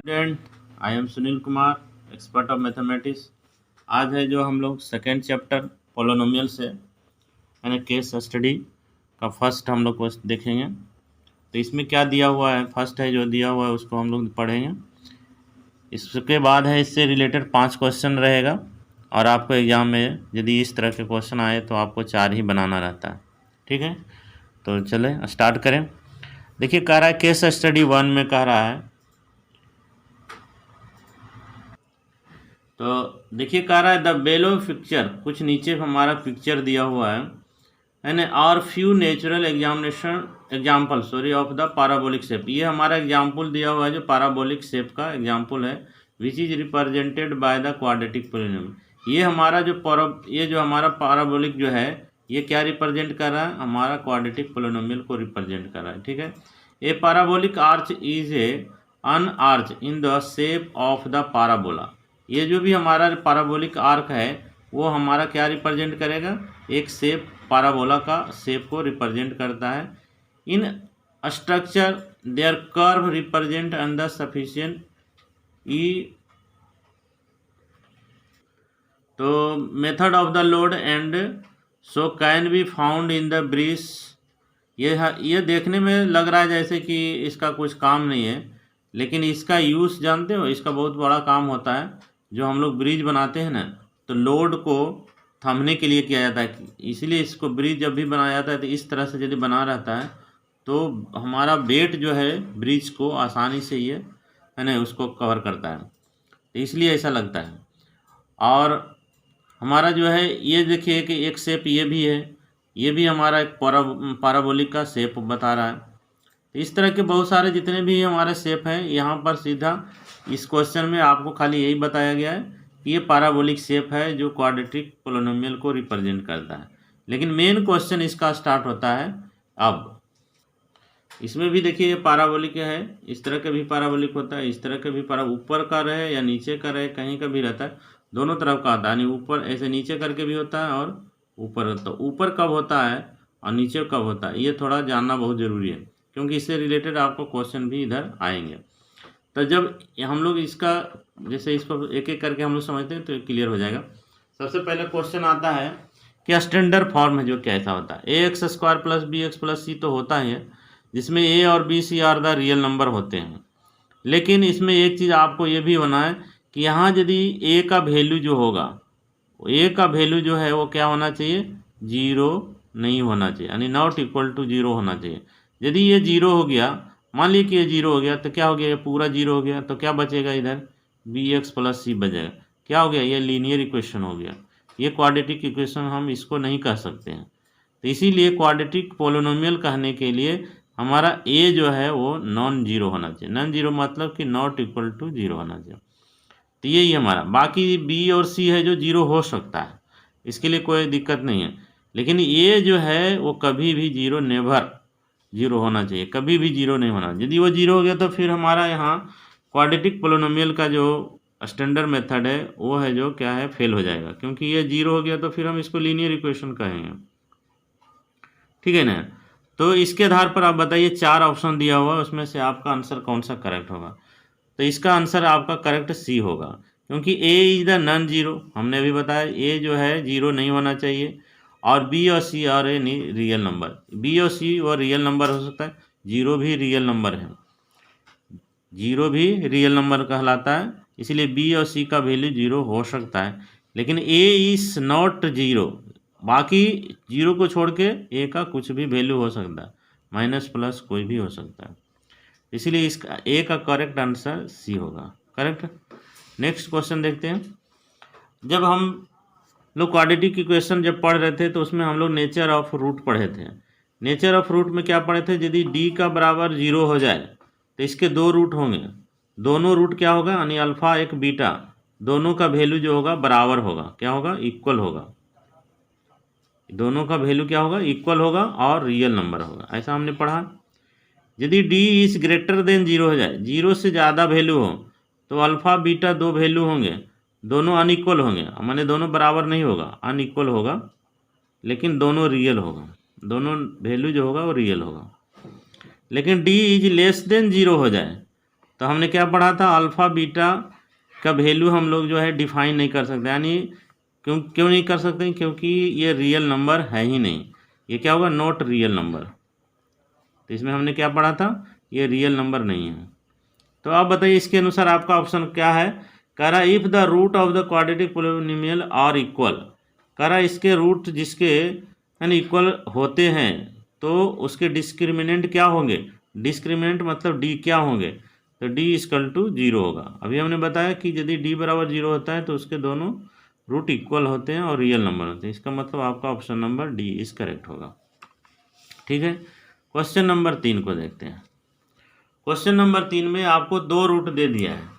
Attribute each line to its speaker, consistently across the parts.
Speaker 1: Student, I am Sunil Kumar, expert of mathematics. आज है जो हम लोग सेकेंड चैप्टर पोलोनोमियल से यानी केस स्टडी का फर्स्ट हम लोग को देखेंगे। तो इसमें क्या दिया हुआ है, फर्स्ट है जो दिया हुआ है उसको हम लोग पढ़ेंगे। इसके बाद है इससे रिलेटेड 5 क्वेश्चन रहेगा और आपको एग्ज़ाम में यदि इस तरह के क्वेश्चन आए तो आपको 4 ही बनाना रहता है। ठीक है, तो चलें स्टार्ट करें। देखिए कह रहा है केस स्टडी 1 में कह रहा है, तो देखिए कह रहा है द बेलो पिक्चर, कुछ नीचे हमारा पिक्चर दिया हुआ है यानी are few natural example of the parabolic shape. ये हमारा एग्जाम्पल दिया हुआ है जो पाराबोलिक शेप का एग्जाम्पल है, which is represented by the quadratic polynomial. ये हमारा जो हमारा पाराबोलिक जो है ये क्या रिप्रेजेंट कर रहा है, हमारा क्वाड्रेटिक पोलिनोमियल को रिप्रेजेंट कर रहा है। ठीक है, a parabolic arch is an arch in the shape of the parabola. ये जो भी हमारा पाराबोलिक आर्क है वो हमारा क्या रिप्रेजेंट करेगा, एक शेप, पाराबोला का शेप को रिप्रेजेंट करता है। In structure there curve represent under sufficient E. तो method of the load and so can be found in the bridge. ये देखने में लग रहा है जैसे कि इसका कुछ काम नहीं है, लेकिन इसका यूज़ जानते हो, इसका बहुत बड़ा काम होता है। जो हम लोग ब्रिज बनाते हैं ना, तो लोड को थमने के लिए किया जाता है, इसलिए इसको ब्रिज जब भी बनाया जाता है तो इस तरह से यदि बना रहता है तो हमारा वेट जो है ब्रिज को आसानी से ये है ना उसको कवर करता है, तो इसलिए ऐसा लगता है। और हमारा जो है ये देखिए कि एक शेप ये भी है, ये भी हमारा एक पाराबोलिक का शेप बता रहा है। तो इस तरह के बहुत सारे जितने भी हमारे शेप हैं, यहाँ पर सीधा इस क्वेश्चन में आपको खाली यही बताया गया है कि ये पाराबोलिक शेप है जो क्वाड्रेटिक पोलिनोमियल को रिप्रेजेंट करता है। लेकिन मेन क्वेश्चन इसका स्टार्ट होता है अब। इसमें भी देखिए ये पाराबोलिक है, इस तरह का भी पाराबोलिक होता है, इस तरह का भी ऊपर का रहे या नीचे का रहे, कहीं का भी रहता है, दोनों तरफ का आता है। यानी ऊपर ऐसे नीचे करके भी होता है और ऊपर, तो ऊपर कब होता है और नीचे कब होता है ये थोड़ा जानना बहुत ज़रूरी है, क्योंकि इससे रिलेटेड आपको क्वेश्चन भी इधर आएंगे। तो जब हम लोग इसका जैसे इसको एक एक करके हम लोग समझते हैं तो क्लियर हो जाएगा। सबसे पहले क्वेश्चन आता है कि स्टैंडर्ड फॉर्म है जो कैसा होता है, A X square plus B X plus C तो होता ही है, जिसमें ए और B C are the real number होते हैं। लेकिन इसमें एक चीज़ आपको ये भी होना है कि यहाँ यदि ए का वैल्यू जो होगा, ए का वैल्यू जो है वो क्या होना चाहिए, 0 नहीं होना चाहिए, यानी नॉट इक्वल टू 0 होना चाहिए। यदि ये 0 हो गया, मान लीजिए कि ये 0 हो गया तो क्या हो गया, ये पूरा 0 हो गया, तो क्या बचेगा इधर, बी एक्स प्लस सी बचेगा। क्या हो गया, ये लीनियर इक्वेशन हो गया, ये क्वाड्रेटिक इक्वेशन हम इसको नहीं कह सकते हैं। तो इसीलिए क्वाड्रेटिक पोलिनोमियल कहने के लिए हमारा ए जो है वो नॉन जीरो होना चाहिए। नॉन जीरो मतलब कि नॉट इक्वल टू 0 होना चाहिए। तो यही हमारा, बाकी बी और सी है जो 0 हो सकता है, इसके लिए कोई दिक्कत नहीं है। लेकिन ये जो है वो कभी भी 0 नेवर 0 होना चाहिए, कभी भी 0 नहीं होना। यदि वो 0 हो गया तो फिर हमारा यहाँ क्वाड्रेटिक पोलिनोमियल का जो स्टैंडर्ड मेथड है वो है जो क्या है, फेल हो जाएगा, क्योंकि ये 0 हो गया तो फिर हम इसको लीनियर इक्वेशन कहेंगे। ठीक है ना। तो इसके आधार पर आप बताइए, 4 ऑप्शन दिया हुआ है, उसमें से आपका आंसर कौन सा करेक्ट होगा। तो इसका आंसर आपका करेक्ट सी होगा, क्योंकि ए इज द नॉन जीरो, हमने अभी बताया ए जो है 0 नहीं होना चाहिए, और बी और सी और ए नहीं रियल नंबर। बी और सी वो रियल नंबर हो सकता है, 0 भी रियल नंबर है, 0 भी रियल नंबर कहलाता है, इसलिए बी और सी का वैल्यू 0 हो सकता है। लेकिन ए इज़ नॉट 0, बाकी 0 को छोड़ के ए का कुछ भी वैल्यू हो सकता है, माइनस प्लस कोई भी हो सकता है, इसीलिए इसका ए का करेक्ट आंसर सी होगा। करेक्ट। नेक्स्ट क्वेश्चन देखते हैं। जब हम लोग क्वाड्रेटिक इक्वेशन जब पढ़ रहे थे तो उसमें हम लोग नेचर ऑफ रूट पढ़े थे। नेचर ऑफ रूट में क्या पढ़े थे, यदि डी का बराबर 0 हो जाए तो इसके 2 रूट होंगे, दोनों रूट क्या होगा, यानी अल्फ़ा एक बीटा, दोनों का वैल्यू जो होगा बराबर होगा, क्या होगा, इक्वल होगा, दोनों का वैल्यू क्या होगा, इक्वल होगा और रियल नंबर होगा, ऐसा हमने पढ़ा। यदि डी इज ग्रेटर देन 0 हो जाए, 0 से ज़्यादा वैल्यू हो, तो अल्फ़ा बीटा 2 वैल्यू होंगे, दोनों अनइक्वल होंगे, माने दोनों बराबर नहीं होगा, अनइक्वल होगा, लेकिन दोनों रियल होगा, दोनों वैल्यू जो होगा वो रियल होगा। लेकिन डी इज लेस देन 0 हो जाए तो हमने क्या पढ़ा था, अल्फ़ा बीटा का वैल्यू हम लोग जो है डिफाइन नहीं कर सकते, यानी क्यों नहीं कर सकते, क्योंकि ये रियल नंबर है ही नहीं, ये क्या होगा, नॉट रियल नंबर। तो इसमें हमने क्या पढ़ा था, ये रियल नंबर नहीं है। तो आप बताइए इसके अनुसार आपका ऑप्शन क्या है। कह रहा if the root of the quadratic polynomial are equal, कह रहा इसके रूट जिसके यानी इक्वल होते हैं तो उसके डिस्क्रिमिनेंट क्या होंगे, डिस्क्रिमिनेंट मतलब डी क्या होंगे, तो डी इक्वल टू जीरो होगा। अभी हमने बताया कि यदि डी बराबर जीरो होता है तो उसके दोनों रूट इक्वल होते हैं और रियल नंबर होते हैं। इसका मतलब आपका option number D is correct होगा। ठीक है, क्वेश्चन नंबर 3 को देखते हैं। क्वेश्चन नंबर 3 में आपको दो रूट दे दिया है,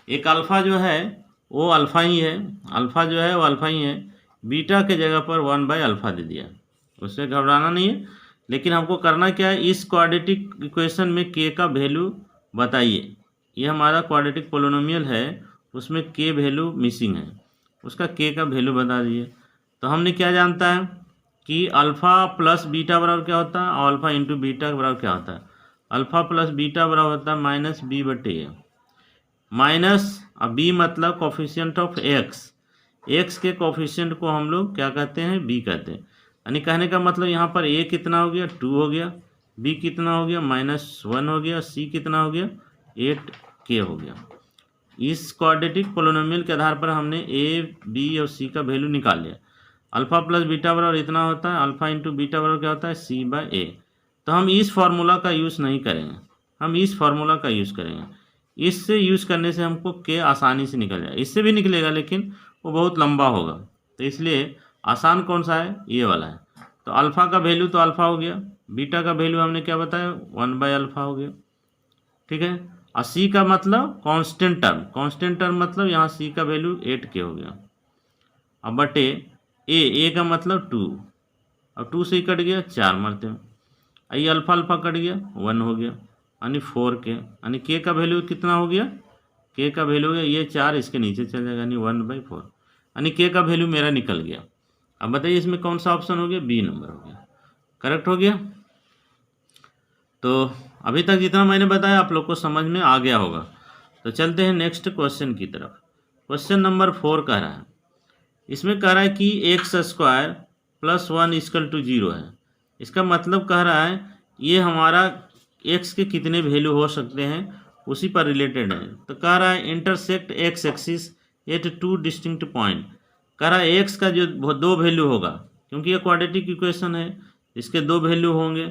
Speaker 1: एक अल्फ़ा जो है वो अल्फ़ा ही है, अल्फ़ा जो है वो अल्फ़ा ही है, बीटा के जगह पर 1/अल्फ़ा दे दिया, उससे घबराना नहीं है। लेकिन हमको करना क्या है, इस क्वाड्रेटिक इक्वेशन में के का वैल्यू बताइए। ये हमारा क्वाड्रेटिक पोलिनोमियल है, उसमें के वैल्यू मिसिंग है, उसका के का वैल्यू बता दीजिए। तो हमने क्या जानता है कि अल्फ़ा प्लस बीटा बराबर क्या होता है, और अल्फ़ा इंटू बीटा बराबर क्या होता है, अल्फ़ा प्लस बीटा बराबर होता है माइनस बी बटे ए, माइनस अब बी मतलब कोफिशिएंट ऑफ एक्स, एक्स के कोफिशिएंट को हम लोग क्या कहते हैं, बी कहते हैं। यानी कहने का मतलब यहाँ पर ए कितना हो गया, 2 हो गया, बी कितना हो गया, -1 हो गया, सी कितना हो गया, 8 के हो गया। इस क्वाड्रेटिक पोलिनोमियल के आधार पर हमने ए, बी और सी का वैल्यू निकाल लिया। अल्फ़ा प्लस बीटा बराबर इतना होता है, अल्फ़ा इंटू बीटा बराबर क्या होता है, C/A। तो हम इस फार्मूला का यूज़ नहीं करेंगे, हम इस फार्मूला का यूज़ करेंगे। इससे यूज़ करने से हमको के आसानी से निकल जाएगा, इससे भी निकलेगा लेकिन वो बहुत लंबा होगा, तो इसलिए आसान कौन सा है, ये वाला है। तो अल्फ़ा का वैल्यू तो अल्फ़ा हो गया, बीटा का वैल्यू हमने क्या बताया, 1/अल्फ़ा हो गया। ठीक है, और सी का मतलब कांस्टेंट टर्म, कांस्टेंट टर्म मतलब यहाँ सी का वैल्यू 8 के हो गया। अब बटे ए का मतलब 2, अब 2 से ही कट गया 4 मरते हैं, ये अल्फ़ा अल्फ़ा कट गया 1 हो गया, यानी 4 के, यानी के का वैल्यू कितना हो गया, के का वैल्यू हो गया ये 4 इसके नीचे चल जाएगा, यानी 1/4, यानी के का वैल्यू मेरा निकल गया। अब बताइए इसमें कौन सा ऑप्शन हो गया, बी नंबर हो गया, करेक्ट हो गया। तो अभी तक जितना मैंने बताया आप लोग को समझ में आ गया होगा। तो चलते हैं नेक्स्ट क्वेश्चन की तरफ। क्वेश्चन नंबर 4 कह रहा है, इसमें कह रहा है कि x² + 1 = 0 है। इसका मतलब कह रहा है ये हमारा x के कितने वैल्यू हो सकते हैं उसी पर रिलेटेड है। तो कह रहा है intersect x axis at 2 distinct point. कह रहा है x का जो दो वैल्यू होगा, क्योंकि ये क्वाड्रेटिक इक्वेशन है, इसके दो वैल्यू होंगे,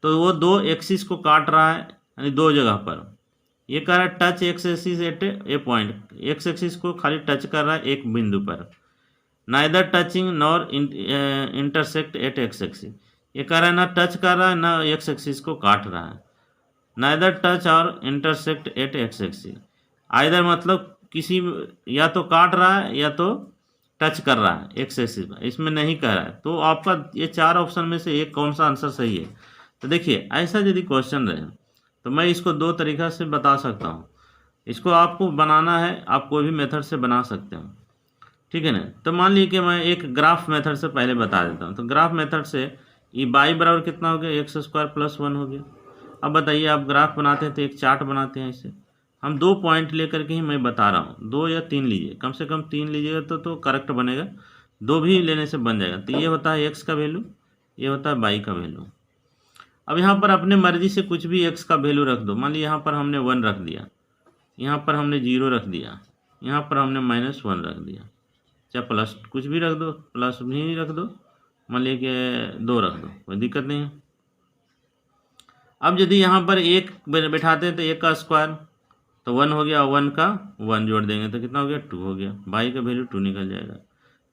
Speaker 1: तो वो दो एक्सिस को काट रहा है, यानी दो जगह पर। ये कह रहा है touch x axis at A point, x axis को खाली टच कर रहा है एक बिंदु पर, neither touching nor intersect at x axis. ये कह रहा है ना टच कर रहा है ना एक्स एक्सिस को काट रहा है, नाइदर टच और intersect at x axis. Either मतलब किसी या तो काट रहा है या तो टच कर रहा है एक्स एक्सिस, इसमें नहीं कह रहा है। तो आपका ये चार ऑप्शन में से एक कौन सा आंसर सही है। तो देखिए ऐसा यदि क्वेश्चन रहे तो मैं इसको दो तरीक़ा से बता सकता हूँ। इसको आपको बनाना है, आप कोई भी मेथड से बना सकते हो, ठीक है ना। तो मान लीजिए कि मैं एक ग्राफ मेथड से पहले बता देता हूँ। तो ग्राफ मेथड से ये बाई बराबर कितना हो गया, x² + 1 हो गया। अब बताइए आप ग्राफ बनाते हैं तो एक चार्ट बनाते हैं, ऐसे हम दो पॉइंट लेकर के ही मैं बता रहा हूँ, 2 या 3 लीजिए, कम से कम 3 लीजिएगा तो करेक्ट बनेगा, 2 भी लेने से बन जाएगा। तो ये होता है x का वैल्यू, ये होता है y का वैल्यू। अब यहाँ पर अपने मर्जी से कुछ भी x का वैल्यू रख दो। मान लीजिए यहाँ पर हमने 1 रख दिया, यहाँ पर हमने 0 रख दिया, यहाँ पर हमने -1 रख दिया, चाहे प्लस कुछ भी रख दो, प्लस भी रख दो, मान लीजिए कि 2 रख दो, कोई दिक्कत नहीं है। अब यदि यहाँ पर 1 बैठाते हैं तो 1 का स्क्वायर तो 1 हो गया, 1 का 1 जोड़ देंगे तो कितना हो गया, 2 हो गया, y का वैल्यू 2 निकल जाएगा।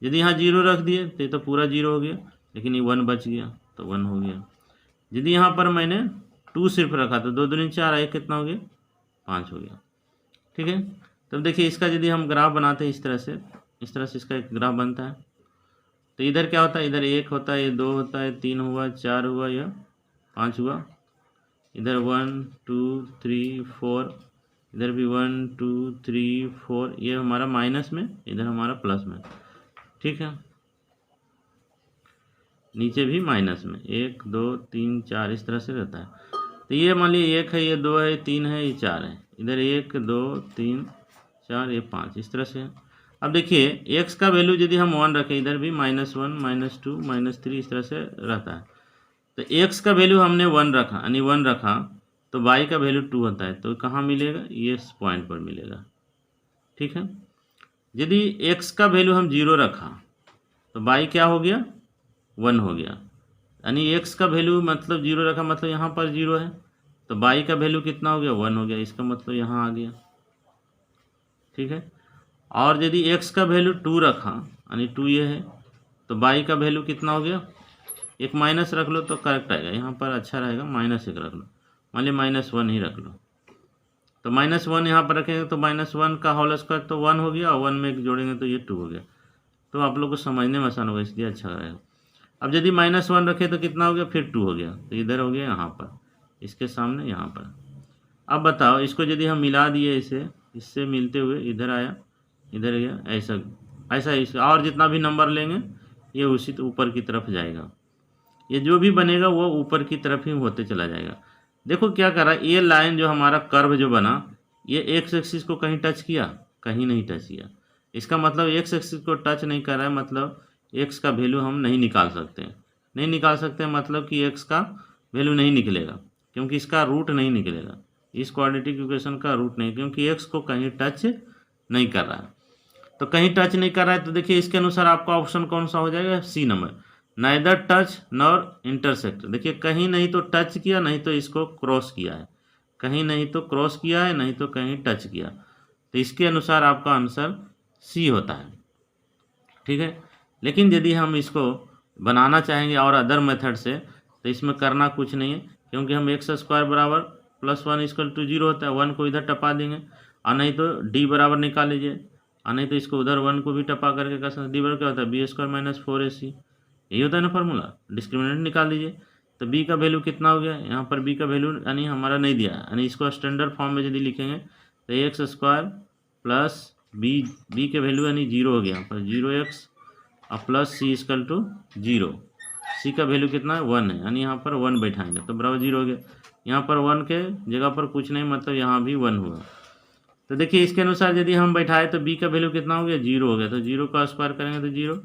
Speaker 1: यदि यहाँ 0 रख दिए तो ये तो पूरा 0 हो गया, लेकिन ये 1 बच गया तो 1 हो गया। यदि यहाँ पर मैंने 2 सिर्फ रखा तो 2 दूनी 4 आए, कितना हो गया, 5 हो गया। ठीक है, तब देखिए इसका यदि हम ग्राफ बनाते हैं इस तरह से इसका एक ग्राफ बनता है। तो इधर क्या होता है, इधर 1 होता है, ये 2 होता है, 3 हुआ, 4 हुआ, या 5 हुआ, इधर 1 2 3 4, इधर भी 1 2 3 4, ये हमारा माइनस में, इधर हमारा प्लस में। ठीक है, नीचे भी माइनस में, 1 2 3 4 इस तरह से रहता है। तो ये मान लीजिए 1 है, ये 2 है, 3 है, ये 4 है, इधर 1 2 3 4 ये 5 इस तरह से है। अब देखिए x का वैल्यू यदि हम 1 रखें, इधर भी -1 -2 -3 इस तरह से रहता है। तो x का वैल्यू हमने 1 रखा, यानी 1 रखा, तो y का वैल्यू 2 होता है। तो कहाँ मिलेगा? ये इस पॉइंट पर मिलेगा। ठीक है। यदि x का वैल्यू हम 0 रखा तो y क्या हो गया? 1 हो गया। यानी x का वैल्यू मतलब 0 रखा, मतलब यहाँ पर 0 है, तो y का वैल्यू कितना हो गया? 1 हो गया। इसका मतलब यहाँ आ गया। ठीक है। और यदि x का वैल्यू 2 रखा, यानी 2 ये है, तो y का वैल्यू कितना हो गया? एक माइनस रख लो तो करेक्ट आएगा, यहाँ पर अच्छा रहेगा, -1 रख लो। मान ली -1 ही रख लो, तो -1 यहाँ पर रखेंगे तो -1 का होल स्क्वायर तो 1 हो गया, और 1 में एक जोड़ेंगे तो ये 2 हो गया। तो आप लोग को समझने में आसान होगा, इसलिए अच्छा रहेगा। अब यदि -1 रखे तो कितना हो गया? फिर 2 हो गया, तो इधर हो गया यहाँ पर, इसके सामने यहाँ पर। अब बताओ, इसको यदि हम मिला दिए, इसे इससे मिलते हुए इधर आया, इधर गया, ऐसा ऐसा इसका, और जितना भी नंबर लेंगे ये उसी ऊपर की तरफ जाएगा। ये जो भी बनेगा वो ऊपर की तरफ ही होते चला जाएगा। देखो क्या कर रहा है, ये लाइन जो हमारा कर्व जो बना, ये एक्स एक्सिस को कहीं टच किया? कहीं नहीं टच किया। इसका मतलब एक्स एक्सिस को टच नहीं कर रहा है, मतलब एक्स का वैल्यू हम नहीं निकाल सकते हैं। नहीं निकाल सकते हैं मतलब कि एक्स का वैल्यू नहीं निकलेगा, क्योंकि इसका रूट नहीं निकलेगा। इस क्वाड्रेटिक इक्वेशन का रूट नहीं, क्योंकि एक्स को कहीं टच नहीं कर रहा है। तो कहीं टच नहीं कर रहा है, तो देखिए इसके अनुसार आपका ऑप्शन कौन सा हो जाएगा? C number, neither touch nor intersect. देखिए कहीं नहीं तो टच किया, नहीं तो इसको क्रॉस किया है, कहीं नहीं तो क्रॉस किया है, नहीं तो कहीं टच किया। तो इसके अनुसार आपका आंसर सी होता है। ठीक है। लेकिन यदि हम इसको बनाना चाहेंगे और अदर मेथड से, तो इसमें करना कुछ नहीं है, क्योंकि हम x² बराबर +1 = 0 होता है। 1 को इधर टपा देंगे, और नहीं तो d बराबर निकाल लीजिए, और नहीं तो इसको उधर 1 को भी टपा करके कर सकते। डी बराबर क्या होता है? b² - 4ac, यही होता है ना फॉर्मूला। डिस्क्रिमिनेंट निकाल दीजिए, तो b का वैल्यू कितना हो गया? यहाँ पर b का वैल्यू यानी हमारा नहीं दिया, यानी इसको स्टैंडर्ड फॉर्म में यदि लिखेंगे तो x² प्लस b के वैल्यू यानी 0 हो गया, यहाँ पर 0x और प्लस c = 0। c का वैल्यू कितना है? 1 है, यानी यहाँ पर 1 बैठाएंगे तो बराबर 0 हो गया। यहाँ पर 1 के जगह पर कुछ नहीं, मतलब यहाँ भी 1 हुआ। तो देखिए इसके अनुसार यदि हम बैठाए तो b का वैल्यू कितना हो गया? 0 हो गया, तो 0 का स्क्वायर करेंगे तो 0।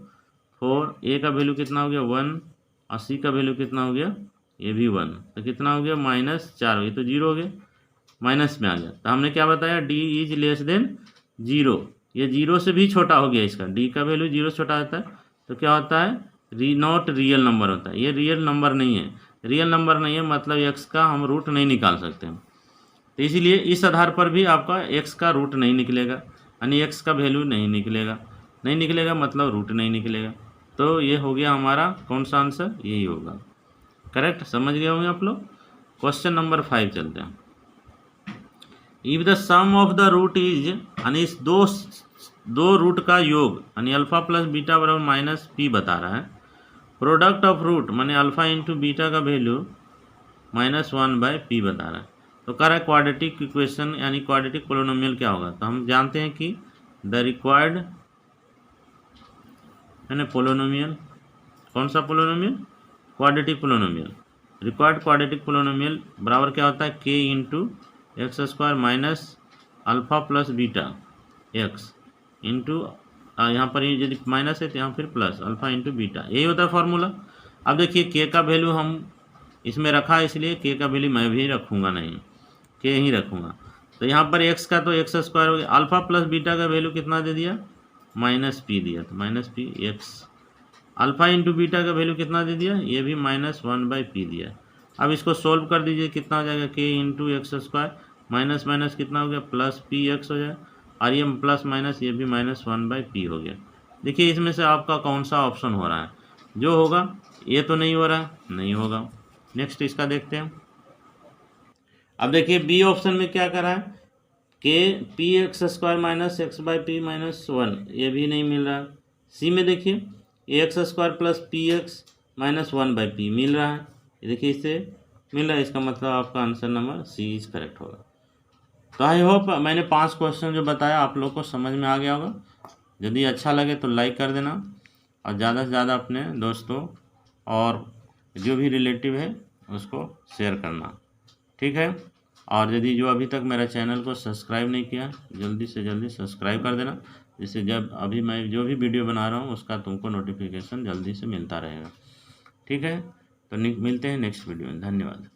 Speaker 1: 4, a का वैल्यू कितना हो गया? 1, और c का वैल्यू कितना हो गया? ये भी 1, तो कितना हो गया? -4 हो गया, तो 0 हो गया, माइनस में आ गया। तो हमने क्या बताया? d > 0। ये 0 से भी छोटा हो गया, इसका d का वैल्यू 0 से छोटा होता है, तो क्या होता है? नॉट रियल नंबर होता है। ये रियल नंबर नहीं है, रियल नंबर नहीं है मतलब x का हम रूट नहीं निकाल सकते हैं। तो इसीलिए इस आधार पर भी आपका x का रूट नहीं निकलेगा, यानी x का वैल्यू नहीं निकलेगा। नहीं निकलेगा मतलब रूट नहीं निकलेगा। तो ये हो गया हमारा कौन सा आंसर? यही होगा। करेक्ट, समझ गए होंगे आप लोग। क्वेश्चन नंबर 5 चलते हैं। If the sum of the root is, यानी इस दो रूट का योग, यानी अल्फा प्लस बीटा बराबर -p बता रहा है। प्रोडक्ट ऑफ रूट माने अल्फा इंटू बीटा का वैल्यू -1/p बता रहा है। तो कह रहा है क्वाड्रेटिक इक्वेशन यानी क्वाड्रेटिक पोलिनोमियल क्या होगा? तो हम जानते हैं कि द रिक्वायर्ड यानी पोलिनोमियल, कौन सा polynomial? Quadratic polynomial. Required quadratic polynomial बराबर क्या होता है? k into x² minus alpha plus beta x into, यहाँ पर यदि माइनस है तो यहाँ फिर प्लस अल्फा इंटू बीटा, यही होता है फार्मूला। अब देखिए k का वैल्यू हम इसमें रखा है, इसलिए k का वैल्यू मैं भी रखूँगा नहीं, k ही रखूँगा। तो यहाँ पर x का तो x² हो गया, अल्फा प्लस बीटा का वैल्यू कितना दे दिया? -p दिया, तो -p x। Alpha into beta का वैल्यू कितना दे दिया? ये भी -1/p दिया। अब इसको सोल्व कर दीजिए, कितना हो जाएगा? k into x² minus minus कितना हो गया? +px हो जाए, और ये प्लस माइनस ये भी -1/p हो गया। देखिए इसमें से आपका कौन सा ऑप्शन हो रहा है? जो होगा, ये तो नहीं हो रहा है, नहीं होगा। नेक्स्ट इसका देखते हैं। अब देखिए बी ऑप्शन में क्या करा है? k px² माइनस x/p -1, ये भी नहीं मिल रहा है। सी में देखिए ax² प्लस px -1/p मिल रहा है, देखिए इससे मिल रहा है, इसका मतलब आपका answer number C is correct होगा। तो आई होप मैंने 5 क्वेश्चन जो बताया आप लोग को समझ में आ गया होगा। यदि अच्छा लगे तो लाइक कर देना, और ज़्यादा से ज़्यादा अपने दोस्तों और जो भी रिलेटिव है उसको शेयर करना। ठीक है। और यदि जो अभी तक मेरा चैनल को सब्सक्राइब नहीं किया, जल्दी से जल्दी सब्सक्राइब कर देना, जिससे जब अभी मैं जो भी वीडियो बना रहा हूँ उसका तुमको नोटिफिकेशन जल्दी से मिलता रहेगा। ठीक है, तो मिलते हैं नेक्स्ट वीडियो में। धन्यवाद।